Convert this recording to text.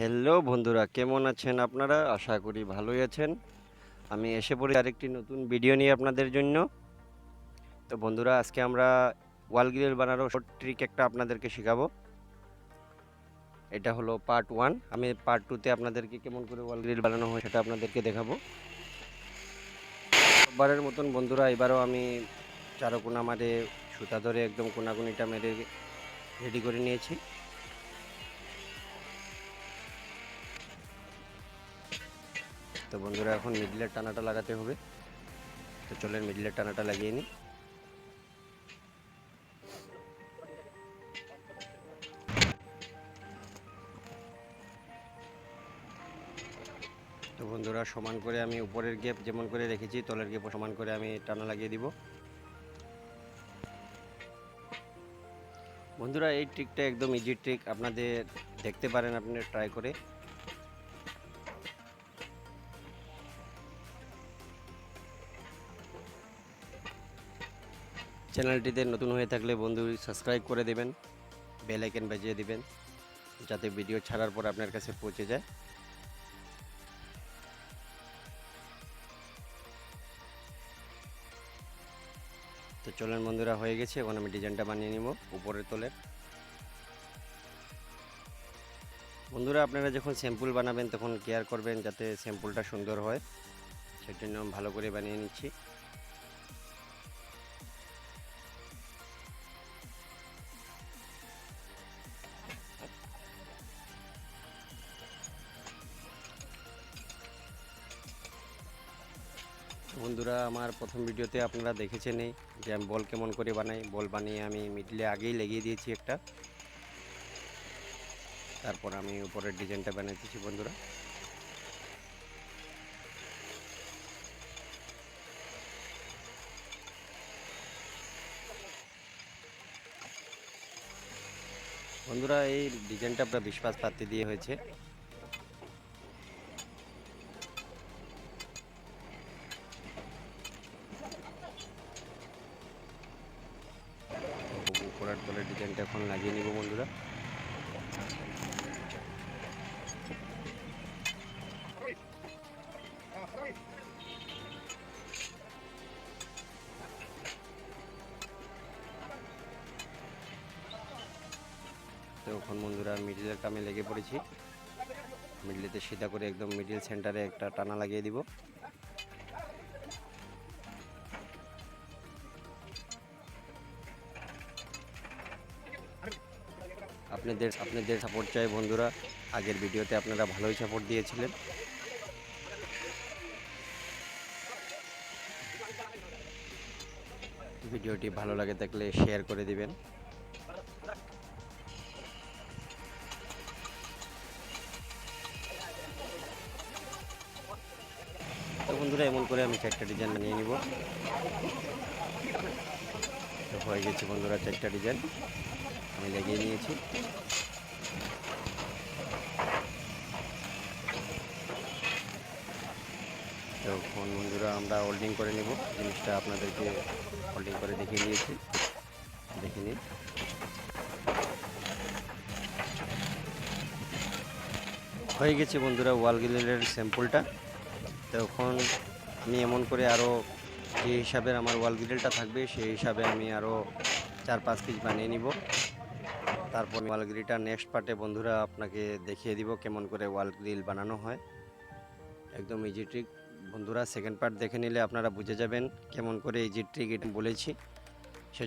Hello বন্ধুরা, কেমন আছেন আপনারা? আশা করি ভালোই আছেন। আমি এসে পড়ি আরেকটি নতুন ভিডিও নিয়ে আপনাদের জন্য। তো বন্ধুরা, আজকে আমরা ওয়াল গ্রিল বানানোর শর্ট ট্রিক একটা আপনাদেরকে শেখাবো। এটা হলো পার্ট 1। আমি পার্ট 2 তে আপনাদেরকে কেমন করে ওয়াল গ্রিল বানানো হয় সেটা আপনাদেরকে দেখাবো। সববারের মতন বন্ধুরা, এবারও আমি চারকোনা মারে সুতা ধরে একদম কোনাকুনিটা মেরে রেডি করে নিয়েছি। তো বন্ধুরা, এখন মিডলের টানাটা লাগাতে হবে। তো চলেন মিডলের টানাটা লাগিয়ে নিই। তো বন্ধুরা, সমান করে আমি উপরের গ্যাপ যেমন করে রেখেছি তলের গ্যাপও সমান করে আমি টানা লাগিয়ে দিব। বন্ধুরা, এই ট্রিকটা একদম ইজি ট্রিক, আপনাদের দেখতে পারেন, আপনি ট্রাই করে। চ্যানেলটিতে নতুন হয়ে থাকলে বন্ধু সাবস্ক্রাইব করে দেবেন, বেল আইকন বাজিয়ে দিবেন, যাতে ভিডিও ছাড়ার পর আপনার কাছে পৌঁছে যায়। তো চলেন বন্ধুরা, হয়ে গেছে। এখন আমি ডিজাইনটা বানিয়ে নিব উপরের তলের। বন্ধুরা, আপনারা যখন স্যাম্পল বানাবেন তখন কেয়ার করবেন যাতে স্যাম্পলটা সুন্দর হয়, সেজন্য আমি ভালো করে বানিয়ে নিচ্ছি। বন্ধুরা, আমার প্রথম ভিডিওতে আপনারা দেখেছেনই যে আমি বল কেমন করে বানাই। বল বানিয়ে আমি মিডলে আগেই লাগিয়ে দিয়েছি একটা, তারপর আমি উপরের ডিজাইনটা বানাইতেছি বন্ধুরা। বন্ধুরা, এই ডিজাইনটা প্রায় 20 পাতি দিয়ে হয়েছে। উপরের তলের ডিজাইনটা এখন লাগিয়ে নিব বন্ধুরা। তো এখন বন্ধুরা, মিডিলের কামে লেগে পড়েছি। মিডলেতে সিধা করে একদম মিডিল সেন্টারে একটা টানা লাগিয়ে দিব। আপনাদের সাপোর্ট চাই বন্ধুরা। আগের ভিডিওতে আপনারা ভালোই সাপোর্ট দিয়েছিলেন। ভিডিওটি ভালো লাগে থাকলে শেয়ার করে দিবেন। তো বন্ধুরা, এমন করে আমি 4টা ডিজাইন বানিয়ে নিব। তো হয়ে গেছে বন্ধুরা, 4টা ডিজাইন আমি লাগিয়ে নিয়েছি। তো এখন বন্ধুরা, আমরা হোল্ডিং করে নেব। জিনিসটা আপনাদেরকে হোল্ডিং করে দেখিয়ে দিয়েছি, দেখে নিন। হয়ে গেছে বন্ধুরা ওয়াল গ্রিলের স্যাম্পলটা। তো এখন আমি এমন করে আরও যে হিসাবে আমার ওয়াল গ্রিলটা থাকবে সেই হিসাবে আমি আরও 4-5 পিস বানিয়ে নিব। তারপর ওয়াল গ্রিলটা নেক্সট পার্টে বন্ধুরা আপনাকে দেখিয়ে দিব কেমন করে ওয়াল গ্রিল বানানো হয়। একদম ইজি ট্রিক বন্ধুরা, সেকেন্ড পার্ট দেখে নিলে আপনারা বুঝে যাবেন কেমন করে ইজি ট্রিক এটা বলেছি। সে